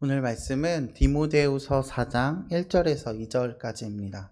오늘 말씀은 디모데후서 4장 1절에서 2절까지입니다.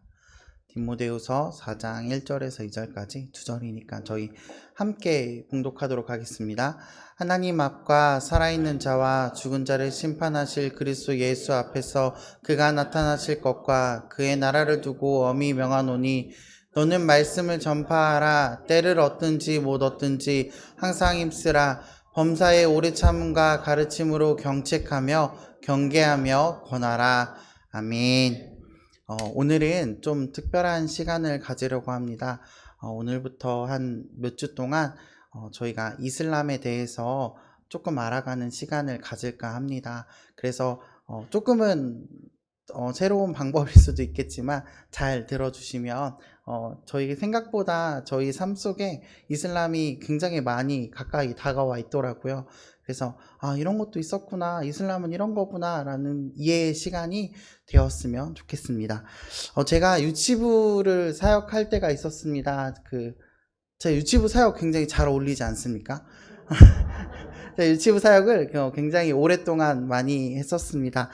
디모데후서 4장 1절에서 2절까지 두 절이니까 저희 함께 봉독하도록 하겠습니다. 하나님 앞과 살아있는 자와 죽은 자를 심판하실 그리스도 예수 앞에서 그가 나타나실 것과 그의 나라를 두고 엄히 명하노니 너는 말씀을 전파하라. 때를 얻든지 못 얻든지 항상 힘쓰라. 범사의 오래 참음과 가르침으로 경책하며 경계하며 권하라. 아멘. 오늘은 좀 특별한 시간을 가지려고 합니다. 오늘부터 한 몇 주 동안 저희가 이슬람에 대해서 조금 알아가는 시간을 가질까 합니다. 그래서 조금은 새로운 방법일 수도 있겠지만 잘 들어주시면 저희 생각보다 저희 삶 속에 이슬람이 굉장히 많이 가까이 다가와 있더라고요. 그래서 이런 것도 있었구나, 이슬람은 이런 거구나 라는 이해의 시간이 되었으면 좋겠습니다. 제가 유치부를 사역할 때가 있었습니다. 제 유치부 사역 굉장히 잘 어울리지 않습니까? 유치부 사역을 굉장히 오랫동안 많이 했었습니다.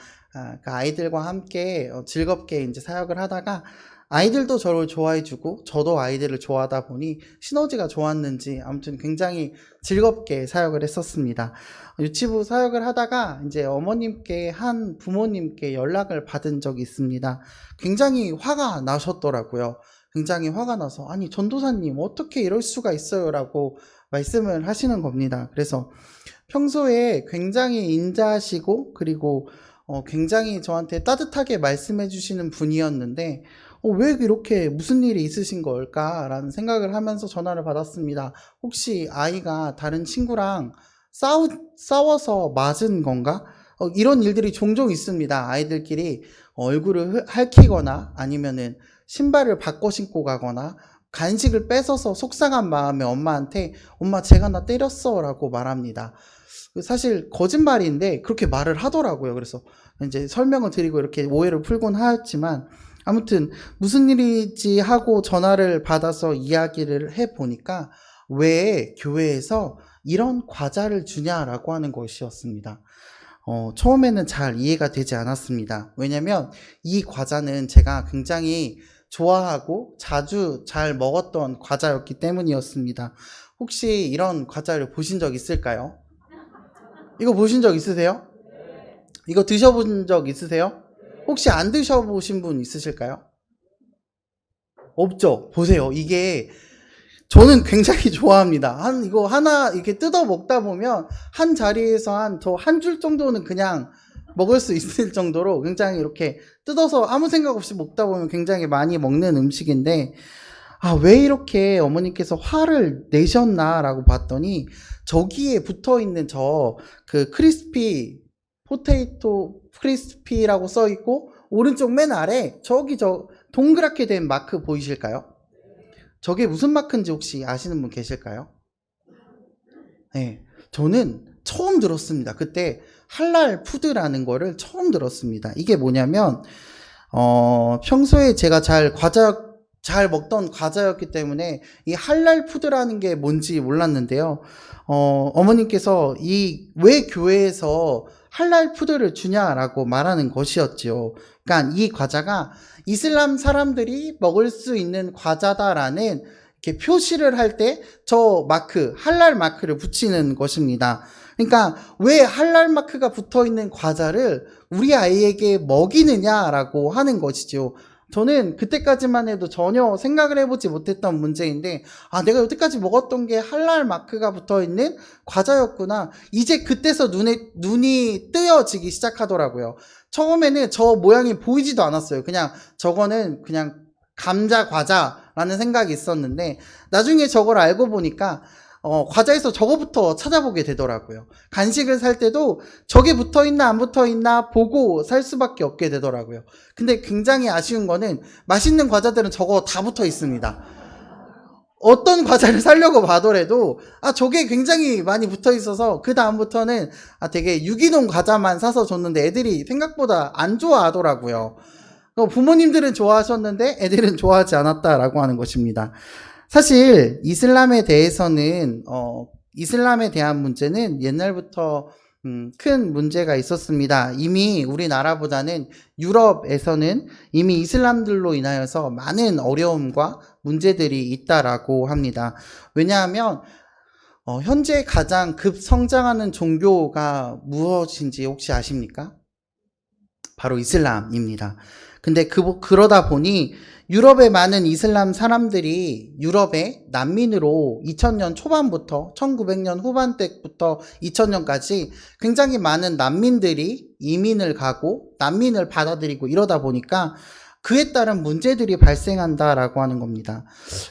아이들과 함께 즐겁게 이제 사역을 하다가 아이들도 저를 좋아해주고 저도 아이들을 좋아하다 보니 시너지가 좋았는지 아무튼 굉장히 즐겁게 사역을 했었습니다. 유치부 사역을 하다가 이제 한 부모님께 연락을 받은 적이 있습니다. 굉장히 화가 나셨더라고요. 굉장히 화가 나서 아니 전도사님 어떻게 이럴 수가 있어요 라고 말씀을 하시는 겁니다. 그래서 평소에 굉장히 인자하시고 그리고 굉장히 저한테 따뜻하게 말씀해 주시는 분이었는데 왜 이렇게 무슨 일이 있으신 걸까라는 생각을 하면서 전화를 받았습니다. 혹시 아이가 다른 친구랑 싸워서 맞은 건가? 이런 일들이 종종 있습니다. 아이들끼리 얼굴을 핥히거나 아니면은 신발을 바꿔 신고 가거나 간식을 뺏어서 속상한 마음에 엄마한테 엄마 제가 나 때렸어 라고 말합니다. 사실 거짓말인데 그렇게 말을 하더라고요. 그래서 이제 설명을 드리고 이렇게 오해를 풀곤 하였지만 아무튼 무슨 일이지 하고 전화를 받아서 이야기를 해보니까 왜 교회에서 이런 과자를 주냐라고 하는 것이었습니다. 처음에는 잘 이해가 되지 않았습니다. 왜냐면 이 과자는 제가 굉장히 좋아하고 자주 잘 먹었던 과자였기 때문이었습니다. 혹시 이런 과자를 보신 적 있을까요? 이거 보신 적 있으세요? 이거 드셔본 적 있으세요? 혹시 안 드셔보신 분 있으실까요? 없죠? 보세요. 이게 저는 굉장히 좋아합니다. 이거 하나 이렇게 뜯어 먹다 보면 한 자리에서 한 줄 정도는 그냥 먹을 수 있을 정도로 굉장히 이렇게 뜯어서 아무 생각 없이 먹다 보면 굉장히 많이 먹는 음식인데 왜 이렇게 어머니께서 화를 내셨나라고 봤더니 저기에 붙어 있는 크리스피 포테이토 크리스피라고 써 있고 오른쪽 맨 아래 저기 동그랗게 된 마크 보이실까요? 저게 무슨 마크인지 혹시 아시는 분 계실까요? 네, 저는 처음 들었습니다. 그때 할랄 푸드라는 거를 처음 들었습니다. 이게 뭐냐면 평소에 제가 잘 먹던 과자였기 때문에 이 할랄 푸드라는 게 뭔지 몰랐는데요. 어머님께서 왜 교회에서 할랄 푸드를 주냐라고 말하는 것이었죠. 그러니까 이 과자가 이슬람 사람들이 먹을 수 있는 과자다라는 이렇게 표시를 할 때 할랄 마크를 붙이는 것입니다. 그러니까 왜 할랄 마크가 붙어 있는 과자를 우리 아이에게 먹이느냐라고 하는 것이죠. 저는 그때까지만 해도 전혀 생각을 해보지 못했던 문제인데 내가 여태까지 먹었던 게 할랄 마크가 붙어있는 과자였구나. 이제 그때서 눈이 뜨여지기 시작하더라고요. 처음에는 저 모양이 보이지도 않았어요. 저거는 그냥 감자 과자라는 생각이 있었는데 나중에 저걸 알고 보니까 과자에서 저거부터 찾아보게 되더라고요. 간식을 살 때도 저게 붙어있나 안 붙어있나 보고 살 수밖에 없게 되더라고요. 근데 굉장히 아쉬운 거는 맛있는 과자들은 저거 다 붙어 있습니다. 어떤 과자를 사려고 봐더라도 저게 굉장히 많이 붙어 있어서 그 다음부터는 되게 유기농 과자만 사서 줬는데 애들이 생각보다 안 좋아하더라고요. 부모님들은 좋아하셨는데 애들은 좋아하지 않았다라고 하는 것입니다. 사실 이슬람에 대한 문제는 옛날부터 큰 문제가 있었습니다. 이미 우리나라보다는 유럽에서는 이미 이슬람들로 인하여서 많은 어려움과 문제들이 있다라고 합니다. 왜냐하면 현재 가장 급성장하는 종교가 무엇인지 혹시 아십니까? 바로 이슬람입니다. 근데 그러다 보니 유럽의 많은 이슬람 사람들이 유럽에 난민으로 2000년 초반부터 1900년 후반 때부터 2000년까지 굉장히 많은 난민들이 이민을 가고 난민을 받아들이고 이러다 보니까 그에 따른 문제들이 발생한다라고 하는 겁니다.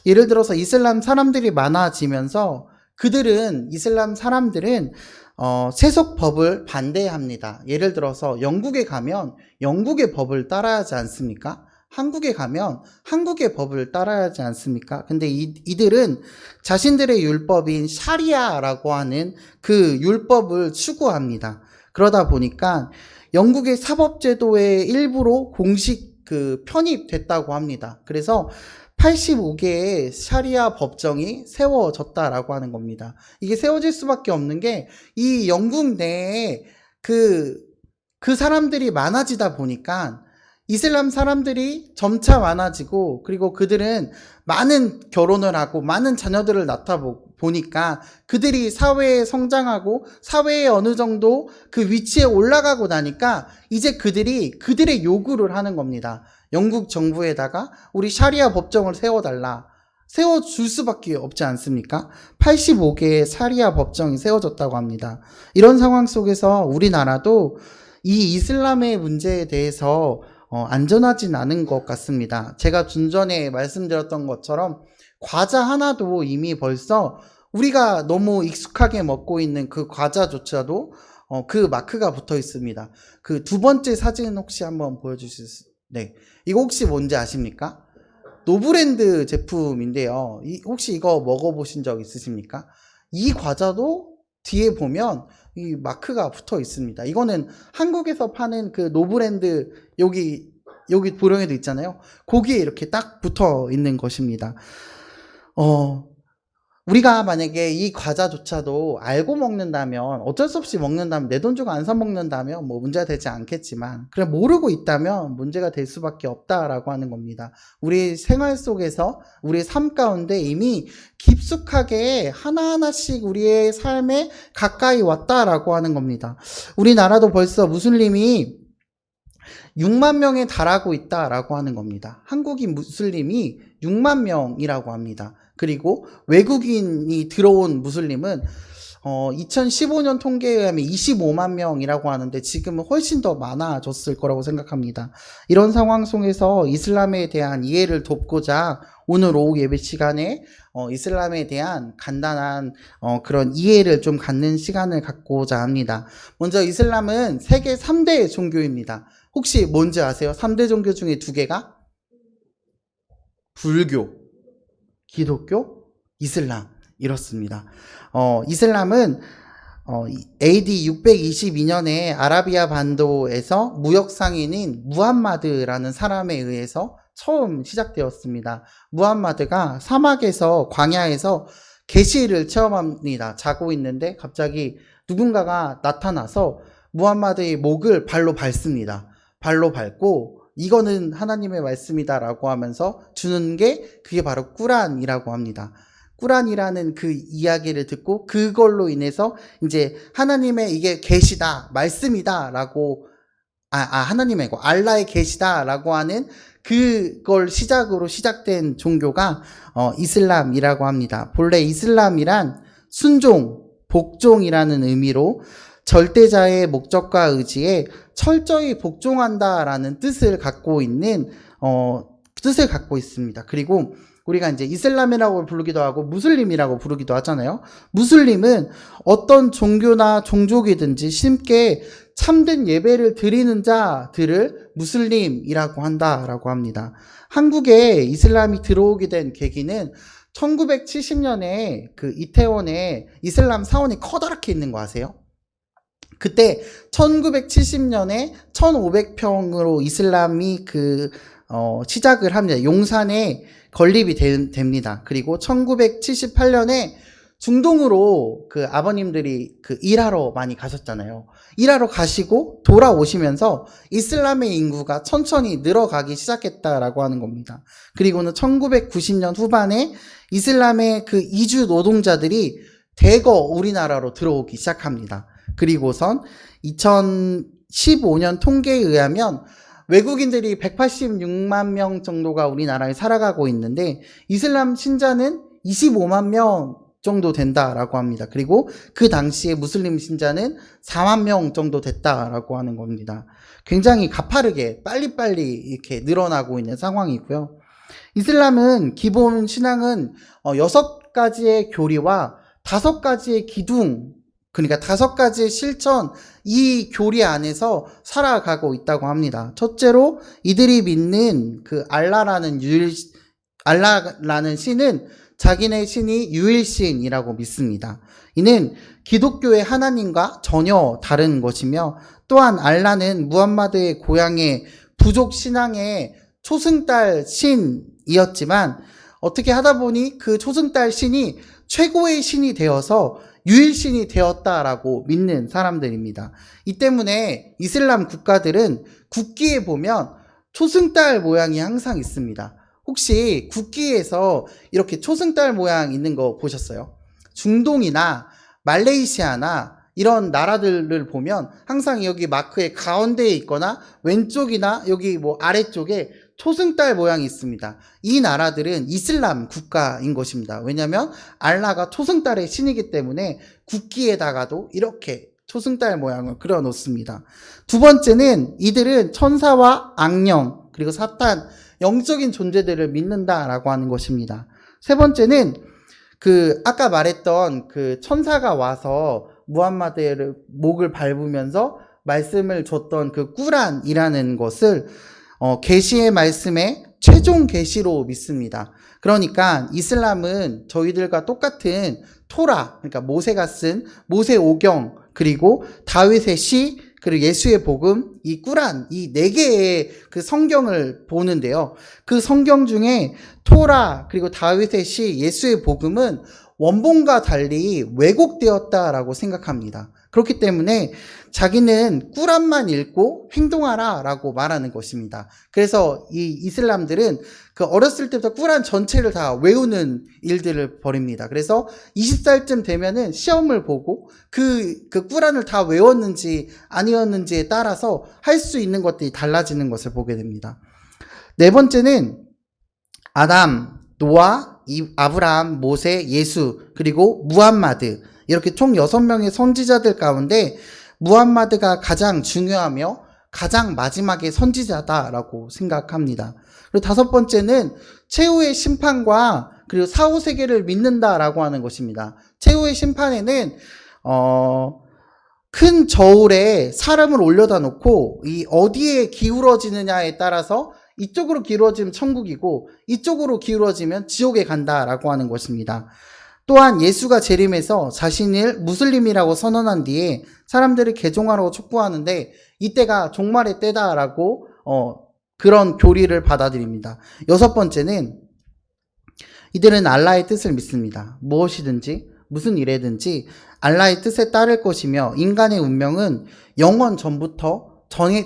예를 들어서 이슬람 사람들이 많아지면서 이슬람 사람들은 세속법을 반대합니다. 예를 들어서 영국에 가면 영국의 법을 따라야 하지 않습니까? 한국에 가면 한국의 법을 따라야 하지 않습니까? 근데 이들은 자신들의 율법인 샤리아라고 하는 그 율법을 추구합니다. 그러다 보니까 영국의 사법제도의 일부로 공식 편입됐다고 합니다. 그래서 85개의 샤리아 법정이 세워졌다라고 하는 겁니다. 이게 세워질 수밖에 없는 게 이 영국 내에 그 사람들이 많아지다 보니까 이슬람 사람들이 점차 많아지고 그리고 그들은 많은 결혼을 하고 많은 자녀들을 낳다 보니까 그들이 사회에 성장하고 사회에 어느 정도 그 위치에 올라가고 나니까 이제 그들의 요구를 하는 겁니다. 영국 정부에다가 우리 샤리아 법정을 세워줄 수밖에 없지 않습니까? 85개의 샤리아 법정이 세워졌다고 합니다. 이런 상황 속에서 우리나라도 이 이슬람의 문제에 대해서 안전하진 않은 것 같습니다. 제가 좀 전에 말씀드렸던 것처럼 과자 하나도 이미 벌써 우리가 너무 익숙하게 먹고 있는 그 과자조차도 그 마크가 붙어 있습니다. 그 두 번째 사진 혹시 한번 보여주실 수? 네, 이거 혹시 뭔지 아십니까? 노브랜드 제품인데요. 혹시 이거 먹어보신 적 있으십니까? 이 과자도 뒤에 보면 이 마크가 붙어 있습니다. 이거는 한국에서 파는 그 노브랜드 여기 도령에도 있잖아요. 거기에 이렇게 딱 붙어 있는 것입니다. 우리가 만약에 이 과자조차도 알고 먹는다면, 어쩔 수 없이 먹는다면, 내 돈 주고 안 사 먹는다면 뭐 문제가 되지 않겠지만, 그냥 모르고 있다면 문제가 될 수밖에 없다라고 하는 겁니다. 우리 생활 속에서, 우리 삶 가운데 이미 깊숙하게 하나하나씩 우리의 삶에 가까이 왔다라고 하는 겁니다. 우리나라도 벌써 무슬림이 6만 명에 달하고 있다라고 하는 겁니다. 한국인 무슬림이 6만 명이라고 합니다. 그리고 외국인이 들어온 무슬림은 2015년 통계에 의하면 25만 명이라고 하는데 지금은 훨씬 더 많아졌을 거라고 생각합니다. 이런 상황 속에서 이슬람에 대한 이해를 돕고자 오늘 오후 예배 시간에 이슬람에 대한 간단한 그런 이해를 좀 갖는 시간을 갖고자 합니다. 먼저 이슬람은 세계 3대 종교입니다. 혹시 뭔지 아세요? 3대 종교 중에 2개가? 불교, 기독교, 이슬람 이렇습니다. 이슬람은 AD 622년에 아라비아 반도에서 무역 상인인 무함마드라는 사람에 의해서 처음 시작되었습니다. 무함마드가 사막에서 광야에서 계시를 체험합니다. 자고 있는데 갑자기 누군가가 나타나서 무함마드의 목을 발로 밟습니다. 발로 밟고 이거는 하나님의 말씀이다라고 하면서 주는 게 그게 바로 꾸란이라고 합니다. 꾸란이라는 그 이야기를 듣고 그걸로 인해서 이제 하나님의 이게 계시다, 말씀이다라고 하나님의 알라의 계시다라고 하는 그걸 시작으로 시작된 종교가 이슬람이라고 합니다. 본래 이슬람이란 순종, 복종이라는 의미로 절대자의 목적과 의지에 철저히 복종한다라는 뜻을 갖고 있습니다. 그리고 우리가 이제 이슬람이라고 부르기도 하고 무슬림이라고 부르기도 하잖아요. 무슬림은 어떤 종교나 종족이든지 쉽게 참된 예배를 드리는 자들을 무슬림이라고 한다라고 합니다. 한국에 이슬람이 들어오게 된 계기는 1970년에 그 이태원에 이슬람 사원이 커다랗게 있는 거 아세요? 그때 1970년에 1500평으로 이슬람이 시작을 합니다. 용산에 건립이 됩니다. 그리고 1978년에 중동으로 그 아버님들이 그 일하러 많이 가셨잖아요. 일하러 가시고 돌아오시면서 이슬람의 인구가 천천히 늘어가기 시작했다라고 하는 겁니다. 그리고는 1990년 후반에 이슬람의 그 이주 노동자들이 대거 우리나라로 들어오기 시작합니다. 그리고선 2015년 통계에 의하면 외국인들이 186만 명 정도가 우리나라에 살아가고 있는데 이슬람 신자는 25만 명 정도 된다라고 합니다. 그리고 그 당시에 무슬림 신자는 4만 명 정도 됐다라고 하는 겁니다. 굉장히 가파르게 빨리빨리 이렇게 늘어나고 있는 상황이고요. 이슬람은 기본 신앙은 6가지의 교리와 5가지의 기둥, 그러니까 5가지의 실천, 이 교리 안에서 살아가고 있다고 합니다. 첫째로 이들이 믿는 그 알라라는 신은 자기네 신이 유일신이라고 믿습니다. 이는 기독교의 하나님과 전혀 다른 것이며, 또한 알라는 무함마드의 고향의 부족 신앙의 초승달 신이었지만 어떻게 하다 보니 그 초승달 신이 최고의 신이 되어서 유일신이 되었다라고 믿는 사람들입니다. 이 때문에 이슬람 국가들은 국기에 보면 초승달 모양이 항상 있습니다. 혹시 국기에서 이렇게 초승달 모양 있는 거 보셨어요? 중동이나 말레이시아나 이런 나라들을 보면 항상 여기 마크의 가운데에 있거나 왼쪽이나 여기 뭐 아래쪽에 초승달 모양이 있습니다. 이 나라들은 이슬람 국가인 것입니다. 왜냐하면 알라가 초승달의 신이기 때문에 국기에다가도 이렇게 초승달 모양을 그려 놓습니다. 두 번째는 이들은 천사와 악령 그리고 사탄, 영적인 존재들을 믿는다라고 하는 것입니다. 세 번째는 그 아까 말했던 그 천사가 와서 무함마드의 목을 밟으면서 말씀을 줬던 그 꾸란이라는 것을 계시의 말씀의 최종 계시로 믿습니다. 그러니까 이슬람은 저희들과 똑같은 토라, 그러니까 모세가 쓴 모세 오경, 그리고 다윗의 시, 그리고 예수의 복음, 이 꾸란, 이 4개의 그 성경을 보는데요. 그 성경 중에 토라, 그리고 다윗의 시, 예수의 복음은 원본과 달리 왜곡되었다라고 생각합니다. 그렇기 때문에 자기는 꾸란만 읽고 행동하라 라고 말하는 것입니다. 그래서 이 이슬람들은 그 어렸을 때부터 꾸란 전체를 다 외우는 일들을 벌입니다. 그래서 20살쯤 되면은 시험을 보고 그 꾸란을 다 외웠는지 아니었는지에 따라서 할 수 있는 것들이 달라지는 것을 보게 됩니다. 네 번째는 아담, 노아, 아브라함, 모세, 예수, 그리고 무함마드, 이렇게 총 6명의 선지자들 가운데 무함마드가 가장 중요하며 가장 마지막의 선지자다라고 생각합니다. 그리고 5번째는 최후의 심판과 그리고 사후세계를 믿는다라고 하는 것입니다. 최후의 심판에는 큰 저울에 사람을 올려다 놓고 이 어디에 기울어지느냐에 따라서 이쪽으로 기울어지면 천국이고 이쪽으로 기울어지면 지옥에 간다라고 하는 것입니다. 또한 예수가 재림해서 자신을 무슬림이라고 선언한 뒤에 사람들을 개종하라고 촉구하는데 이때가 종말의 때다라고 그런 교리를 받아들입니다. 6번째는 이들은 알라의 뜻을 믿습니다. 무엇이든지 무슨 일에든지 알라의 뜻에 따를 것이며 인간의 운명은 영원 전부터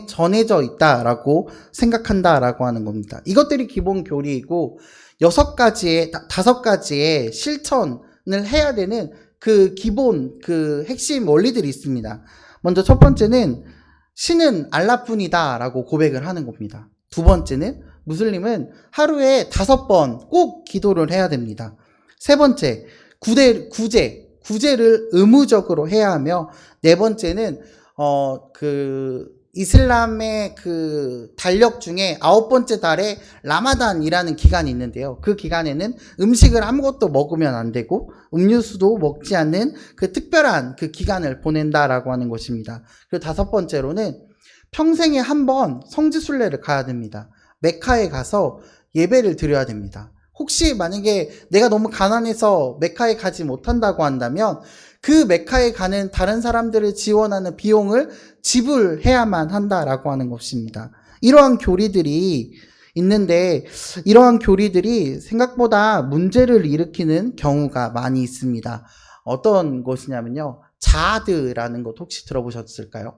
전해져 있다라고 생각한다라고 하는 겁니다. 이것들이 기본 교리이고 5가지의 실천을 해야 되는 그 기본 그 핵심 원리들이 있습니다. 먼저 첫 번째는 신은 알라뿐이다 라고 고백을 하는 겁니다. 두 번째는 무슬림은 하루에 5번 꼭 기도를 해야 됩니다. 세 번째, 구제를 의무적으로 해야 하며, 네 번째는 이슬람의 그 달력 중에 9번째 달에 라마단이라는 기간이 있는데요. 그 기간에는 음식을 아무것도 먹으면 안 되고 음료수도 먹지 않는 그 특별한 그 기간을 보낸다라고 하는 것입니다. 그리고 5번째로는 평생에 한 번 성지순례를 가야 됩니다. 메카에 가서 예배를 드려야 됩니다. 혹시 만약에 내가 너무 가난해서 메카에 가지 못한다고 한다면 그 메카에 가는 다른 사람들을 지원하는 비용을 지불해야만 한다라고 하는 것입니다. 이러한 교리들이 있는데 이러한 교리들이 생각보다 문제를 일으키는 경우가 많이 있습니다. 어떤 것이냐면요. 자하드라는 것 혹시 들어보셨을까요?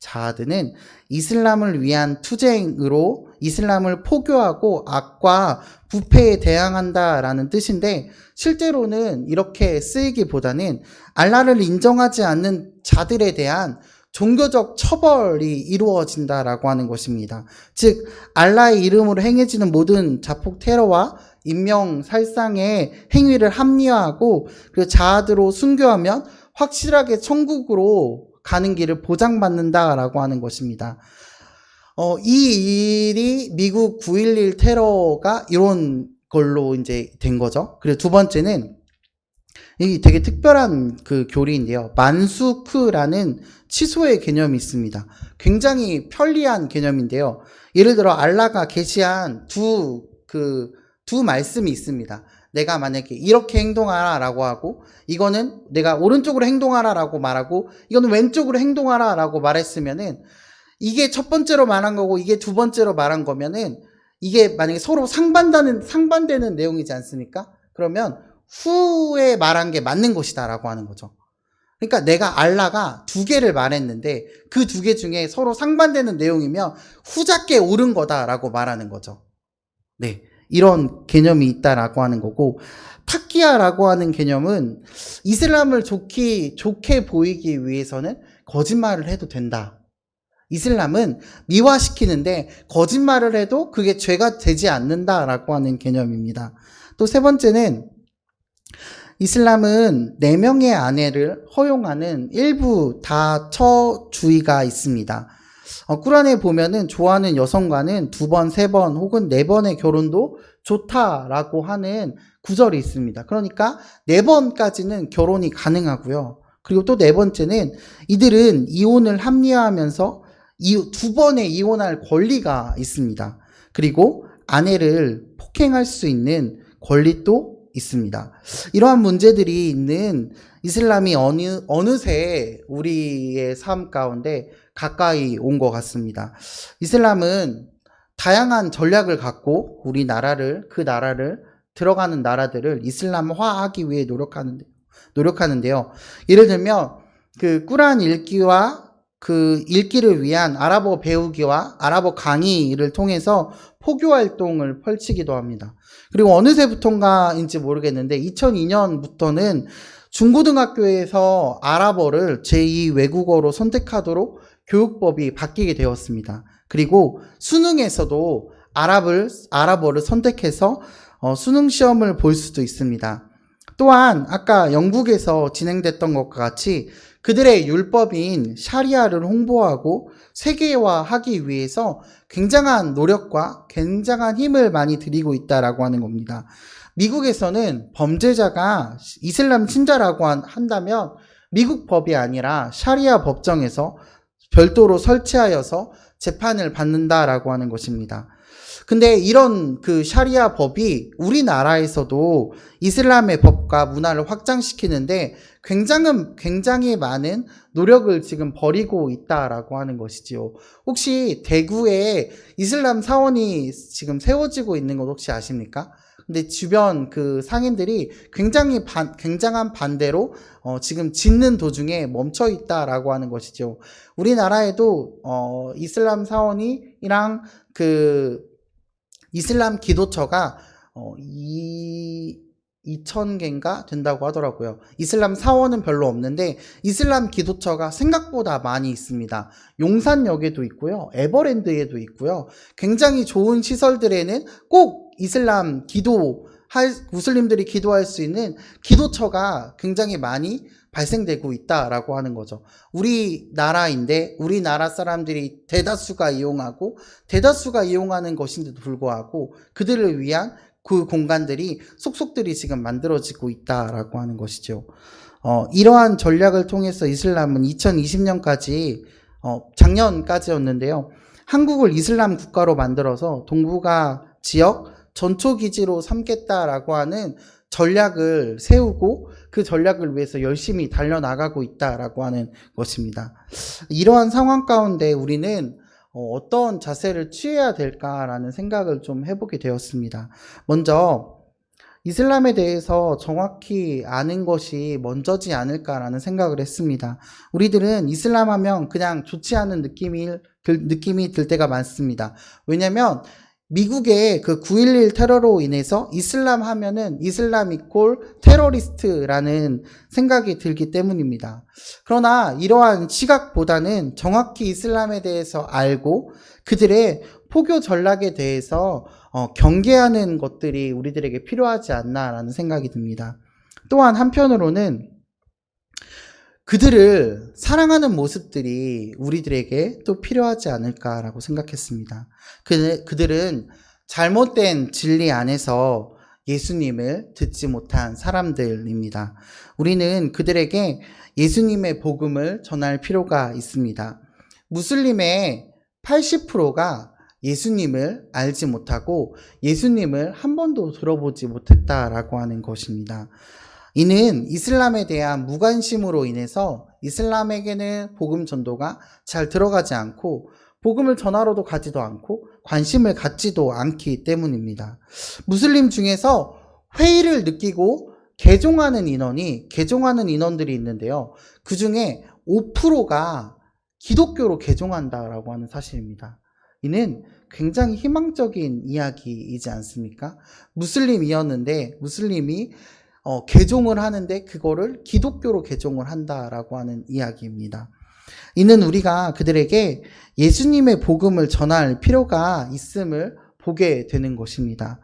자하드는 이슬람을 위한 투쟁으로 이슬람을 포교하고 악과 부패에 대항한다라는 뜻인데 실제로는 이렇게 쓰이기보다는 알라를 인정하지 않는 자들에 대한 종교적 처벌이 이루어진다라고 하는 것입니다. 즉 알라의 이름으로 행해지는 모든 자폭 테러와 인명살상의 행위를 합리화하고 그 자하드로 순교하면 확실하게 천국으로 가는 길을 보장받는다라고 하는 것입니다. 이 일이 미국 9.11 테러가 이런 걸로 이제 된 거죠. 그리고 두 번째는 이 되게 특별한 그 교리인데요. 만수크라는 취소의 개념이 있습니다. 굉장히 편리한 개념인데요. 예를 들어 알라가 계시한 두 말씀이 있습니다. 내가 만약에 이렇게 행동하라 라고 하고 이거는 내가 오른쪽으로 행동하라 라고 말하고 이거는 왼쪽으로 행동하라 라고 말했으면은 이게 첫 번째로 말한 거고 이게 두 번째로 말한 거면은 이게 만약에 서로 상반되는 내용이지 않습니까? 그러면 후에 말한 게 맞는 것이다 라고 하는 거죠. 그러니까 내가 알라가 두 개를 말했는데 그 두 개 중에 서로 상반되는 내용이면 후작게 옳은 거다라고 말하는 거죠. 네. 이런 개념이 있다라고 하는 거고, 타키야라고 하는 개념은 이슬람을 좋게 보이기 위해서는 거짓말을 해도 된다. 이슬람은 미화시키는데 거짓말을 해도 그게 죄가 되지 않는다라고 하는 개념입니다. 또 세 번째는 이슬람은 4명의 아내를 허용하는 일부 다처주의가 있습니다. 꾸란에 보면은 좋아하는 여성과는 2번, 3번 혹은 4번의 결혼도 좋다라고 하는 구절이 있습니다. 그러니까 4번까지는 결혼이 가능하고요. 그리고 또 4번째는 이들은 이혼을 합리화하면서 2번에 이혼할 권리가 있습니다. 그리고 아내를 폭행할 수 있는 권리도 있습니다. 이러한 문제들이 있는 이슬람이 어느새 우리의 삶 가운데 가까이 온 것 같습니다. 이슬람은 다양한 전략을 갖고 그 나라를 들어가는 나라들을 이슬람화하기 위해 노력하는데요. 예를 들면 그 꾸란 읽기와 그 읽기를 위한 아랍어 배우기와 아랍어 강의를 통해서 포교 활동을 펼치기도 합니다. 그리고 어느새부턴가인지 모르겠는데 2002년부터는 중고등학교에서 아랍어를 제2 외국어로 선택하도록 교육법이 바뀌게 되었습니다. 그리고 수능에서도 아랍어를 선택해서 수능 시험을 볼 수도 있습니다. 또한 아까 영국에서 진행됐던 것과 같이 그들의 율법인 샤리아를 홍보하고 세계화하기 위해서 굉장한 노력과 굉장한 힘을 많이 들이고 있다라고 하는 겁니다. 미국에서는 범죄자가 이슬람 신자라고 한다면 미국 법이 아니라 샤리아 법정에서 별도로 설치하여서 재판을 받는다라고 하는 것입니다. 근데 이런 그 샤리아 법이 우리나라에서도 이슬람의 법과 문화를 확장시키는데 굉장히 많은 노력을 지금 벌이고 있다라고 하는 것이지요. 혹시 대구에 이슬람 사원이 지금 세워지고 있는 것 혹시 아십니까? 근데 주변 그 상인들이 굉장한 반대로 지금 짓는 도중에 멈춰 있다라고 하는 것이죠. 우리나라에도 이슬람 사원이랑 그 이슬람 기도처가 2,000개인가 된다고 하더라고요. 이슬람 사원은 별로 없는데 이슬람 기도처가 생각보다 많이 있습니다. 용산역에도 있고요. 에버랜드에도 있고요. 굉장히 좋은 시설들에는 꼭 무슬림들이 기도할 수 있는 기도처가 굉장히 많이 발생되고 있다라고 하는 거죠. 우리나라인데 우리나라 사람들이 대다수가 이용하는 것인데도 불구하고 그들을 위한 그 공간들이 속속들이 지금 만들어지고 있다라고 하는 것이죠. 이러한 전략을 통해서 이슬람은 2020년까지 작년까지였는데요. 한국을 이슬람 국가로 만들어서 동북아 지역 전초기지로 삼겠다라고 하는 전략을 세우고 그 전략을 위해서 열심히 달려나가고 있다라고 하는 것입니다. 이러한 상황 가운데 우리는 어떤 자세를 취해야 될까라는 생각을 좀 해보게 되었습니다. 먼저 이슬람에 대해서 정확히 아는 것이 먼저지 않을까라는 생각을 했습니다. 우리들은 이슬람 하면 그냥 좋지 않은 느낌이 들 때가 많습니다. 왜냐면 미국의 그 9.11 테러로 인해서 이슬람 하면은 이슬람 이콜 테러리스트라는 생각이 들기 때문입니다. 그러나 이러한 시각보다는 정확히 이슬람에 대해서 알고 그들의 포교 전략에 대해서 경계하는 것들이 우리들에게 필요하지 않나라는 생각이 듭니다. 또한 한편으로는 그들을 사랑하는 모습들이 우리들에게 또 필요하지 않을까라고 생각했습니다. 그들은 잘못된 진리 안에서 예수님을 듣지 못한 사람들입니다. 우리는 그들에게 예수님의 복음을 전할 필요가 있습니다. 무슬림의 80%가 예수님을 알지 못하고 예수님을 한 번도 들어보지 못했다라고 하는 것입니다. 이는 이슬람에 대한 무관심으로 인해서 이슬람에게는 복음 전도가 잘 들어가지 않고 복음을 전하러도 가지도 않고 관심을 갖지도 않기 때문입니다. 무슬림 중에서 회의를 느끼고 개종하는 인원들이 있는데요. 그 중에 5%가 기독교로 개종한다라고 하는 사실입니다. 이는 굉장히 희망적인 이야기이지 않습니까? 무슬림이었는데 무슬림이 개종을 하는데 그거를 기독교로 개종을 한다라고 하는 이야기입니다. 이는 우리가 그들에게 예수님의 복음을 전할 필요가 있음을 보게 되는 것입니다.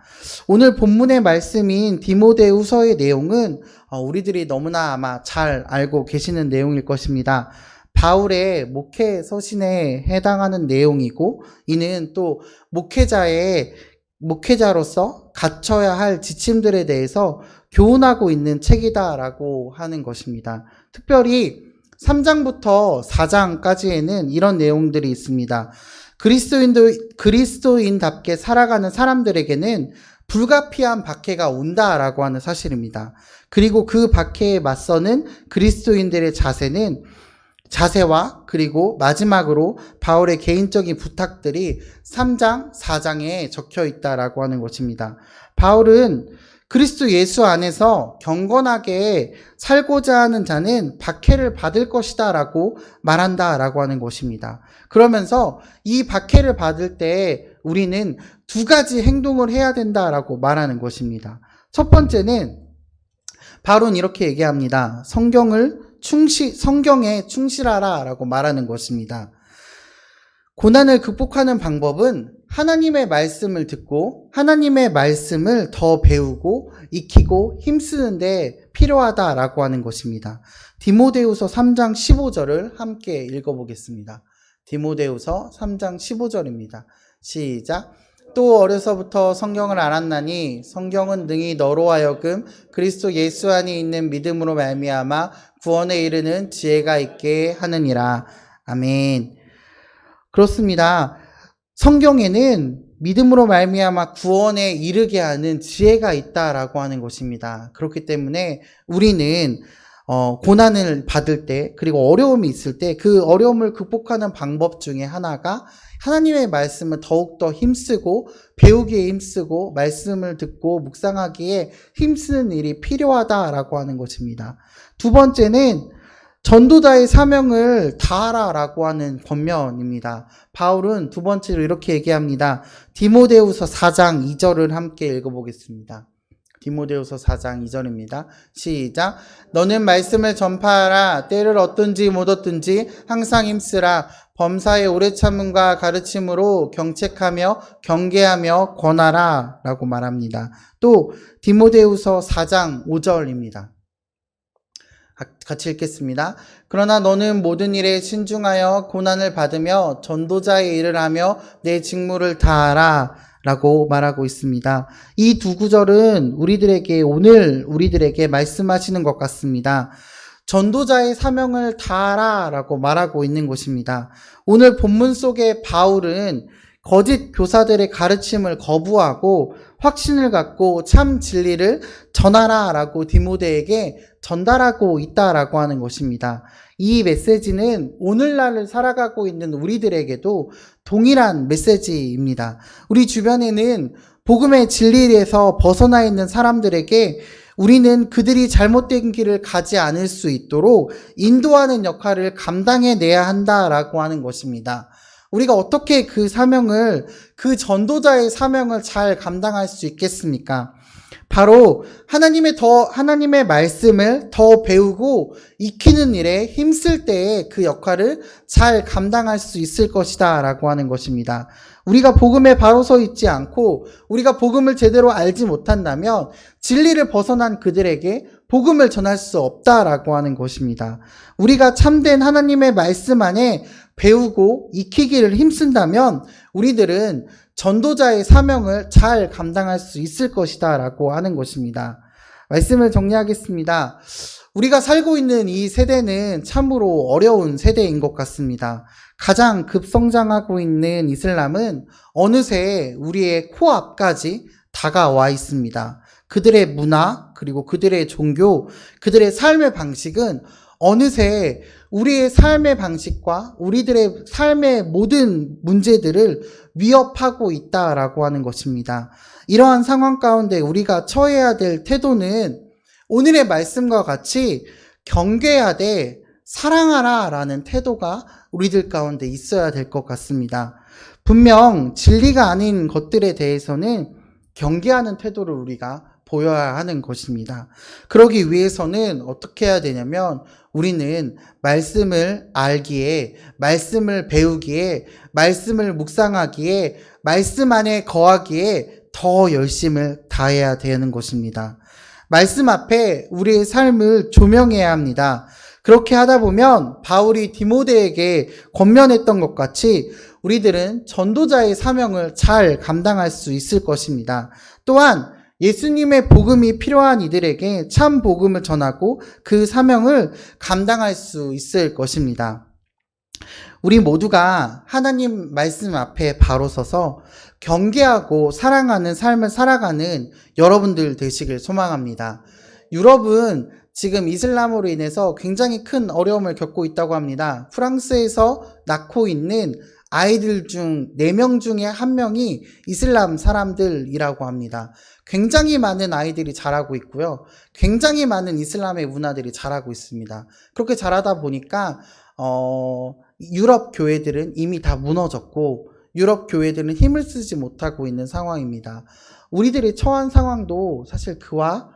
오늘 본문의 말씀인 디모데후서의 내용은 우리들이 너무나 아마 잘 알고 계시는 내용일 것입니다. 바울의 목회 서신에 해당하는 내용이고 이는 또 목회자로서 갖춰야 할 지침들에 대해서 교훈하고 있는 책이다라고 하는 것입니다. 특별히 3장부터 4장까지에는 이런 내용들이 있습니다. 그리스도인답게 살아가는 사람들에게는 불가피한 박해가 온다라고 하는 사실입니다. 그리고 그 박해에 맞서는 그리스도인들의 자세와 그리고 마지막으로 바울의 개인적인 부탁들이 3장, 4장에 적혀 있다라고 하는 것입니다. 바울은 그리스도 예수 안에서 경건하게 살고자 하는 자는 박해를 받을 것이다 라고 말한다라고 하는 것입니다. 그러면서 이 박해를 받을 때 우리는 두 가지 행동을 해야 된다라고 말하는 것입니다. 첫 번째는 바울은 이렇게 얘기합니다. 성경에 충실하라 라고 말하는 것입니다. 고난을 극복하는 방법은 하나님의 말씀을 듣고 하나님의 말씀을 더 배우고 익히고 힘쓰는데 필요하다라고 하는 것입니다. 디모데후서 3장 15절을 함께 읽어보겠습니다. 디모데후서 3장 15절입니다. 시작. 또 어려서부터 성경을 알았나니 성경은 능히 너로 하여금 그리스도 예수 안에 있는 믿음으로 말미암아 구원에 이르는 지혜가 있게 하느니라. 아멘. 그렇습니다. 성경에는 믿음으로 말미암아 구원에 이르게 하는 지혜가 있다라고 하는 것입니다. 그렇기 때문에 우리는 고난을 받을 때 그리고 어려움이 있을 때 그 어려움을 극복하는 방법 중에 하나가 하나님의 말씀을 더욱더 힘쓰고 배우기에 힘쓰고 말씀을 듣고 묵상하기에 힘쓰는 일이 필요하다라고 하는 것입니다. 두 번째는 전도자의 사명을 다하라라고 하는 권면입니다. 바울은 두 번째로 이렇게 얘기합니다. 디모데후서 4장 2절을 함께 읽어보겠습니다. 디모데후서 4장 2절입니다. 시작. 너는 말씀을 전파하라. 때를 얻든지 못 얻든지 항상 힘쓰라. 범사의 오래 참음과 가르침으로 경책하며 경계하며 권하라 라고 말합니다. 또 디모데후서 4장 5절입니다. 같이 읽겠습니다. 그러나 너는 모든 일에 신중하여 고난을 받으며 전도자의 일을 하며 내 직무를 다하라 라고 말하고 있습니다. 이 두 구절은 오늘 우리들에게 말씀하시는 것 같습니다. 전도자의 사명을 다하라 라고 말하고 있는 것입니다. 오늘 본문 속에 바울은 거짓 교사들의 가르침을 거부하고 확신을 갖고 참 진리를 전하라라고 디모데에게 전달하고 있다라고 하는 것입니다. 이 메시지는 오늘날을 살아가고 있는 우리들에게도 동일한 메시지입니다. 우리 주변에는 복음의 진리에서 벗어나 있는 사람들에게 우리는 그들이 잘못된 길을 가지 않을 수 있도록 인도하는 역할을 감당해내야 한다라고 하는 것입니다. 우리가 어떻게 그 사명을, 그 전도자의 사명을 잘 감당할 수 있겠습니까? 바로 하나님의 말씀을 더 배우고 익히는 일에 힘쓸 때에 그 역할을 잘 감당할 수 있을 것이다 라고 하는 것입니다. 우리가 복음에 바로 서 있지 않고 우리가 복음을 제대로 알지 못한다면 진리를 벗어난 그들에게 복음을 전할 수 없다라고 하는 것입니다. 우리가 참된 하나님의 말씀 안에 배우고 익히기를 힘쓴다면 우리들은 전도자의 사명을 잘 감당할 수 있을 것이다 라고 하는 것입니다. 말씀을 정리하겠습니다. 우리가 살고 있는 이 세대는 참으로 어려운 세대인 것 같습니다. 가장 급성장하고 있는 이슬람은 어느새 우리의 코앞까지 다가와 있습니다. 그들의 문화, 그리고 그들의 종교, 그들의 삶의 방식은 어느새 우리의 삶의 방식과 우리들의 삶의 모든 문제들을 위협하고 있다라고 하는 것입니다. 이러한 상황 가운데 우리가 처해야 될 태도는 오늘의 말씀과 같이 경계하되 사랑하라 라는 태도가 우리들 가운데 있어야 될 것 같습니다. 분명 진리가 아닌 것들에 대해서는 경계하는 태도를 우리가 보여야 하는 것입니다. 그러기 위해서는 어떻게 해야 되냐면 우리는 말씀을 알기에, 말씀을 배우기에, 말씀을 묵상하기에, 말씀 안에 거하기에 더 열심을 다해야 되는 것입니다. 말씀 앞에 우리의 삶을 조명해야 합니다. 그렇게 하다 보면 바울이 디모데에게 권면했던 것 같이 우리들은 전도자의 사명을 잘 감당할 수 있을 것입니다. 또한 예수님의 복음이 필요한 이들에게 참 복음을 전하고 그 사명을 감당할 수 있을 것입니다. 우리 모두가 하나님 말씀 앞에 바로 서서 경계하고 사랑하는 삶을 살아가는 여러분들 되시길 소망합니다. 유럽은 지금 이슬람으로 인해서 굉장히 큰 어려움을 겪고 있다고 합니다. 프랑스에서 낳고 있는 아이들 중 4명 중에 1명이 이슬람 사람들이라고 합니다. 굉장히 많은 아이들이 자라고 있고요. 굉장히 많은 이슬람의 문화들이 자라고 있습니다. 그렇게 자라다 보니까 유럽 교회들은 이미 다 무너졌고 유럽 교회들은 힘을 쓰지 못하고 있는 상황입니다. 우리들이 처한 상황도 사실 그와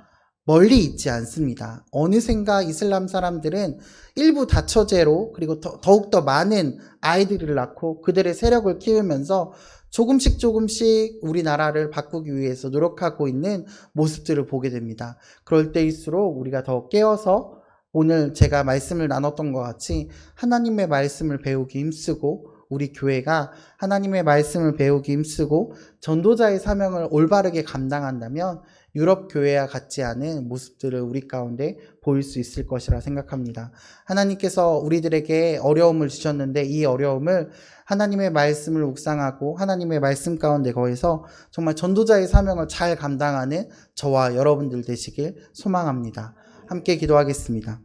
멀리 있지 않습니다. 어느샌가 이슬람 사람들은 일부 다처제로 그리고 더욱더 많은 아이들을 낳고 그들의 세력을 키우면서 조금씩 우리나라를 바꾸기 위해서 노력하고 있는 모습들을 보게 됩니다. 그럴 때일수록 우리가 더 깨어서 오늘 제가 말씀을 나눴던 것 같이 하나님의 말씀을 배우기 힘쓰고 우리 교회가 하나님의 말씀을 배우기 힘쓰고 전도자의 사명을 올바르게 감당한다면 유럽 교회와 같지 않은 모습들을 우리 가운데 보일 수 있을 것이라 생각합니다. 하나님께서 우리들에게 어려움을 주셨는데 이 어려움을 하나님의 말씀을 묵상하고 하나님의 말씀 가운데 거해서 정말 전도자의 사명을 잘 감당하는 저와 여러분들 되시길 소망합니다. 함께 기도하겠습니다.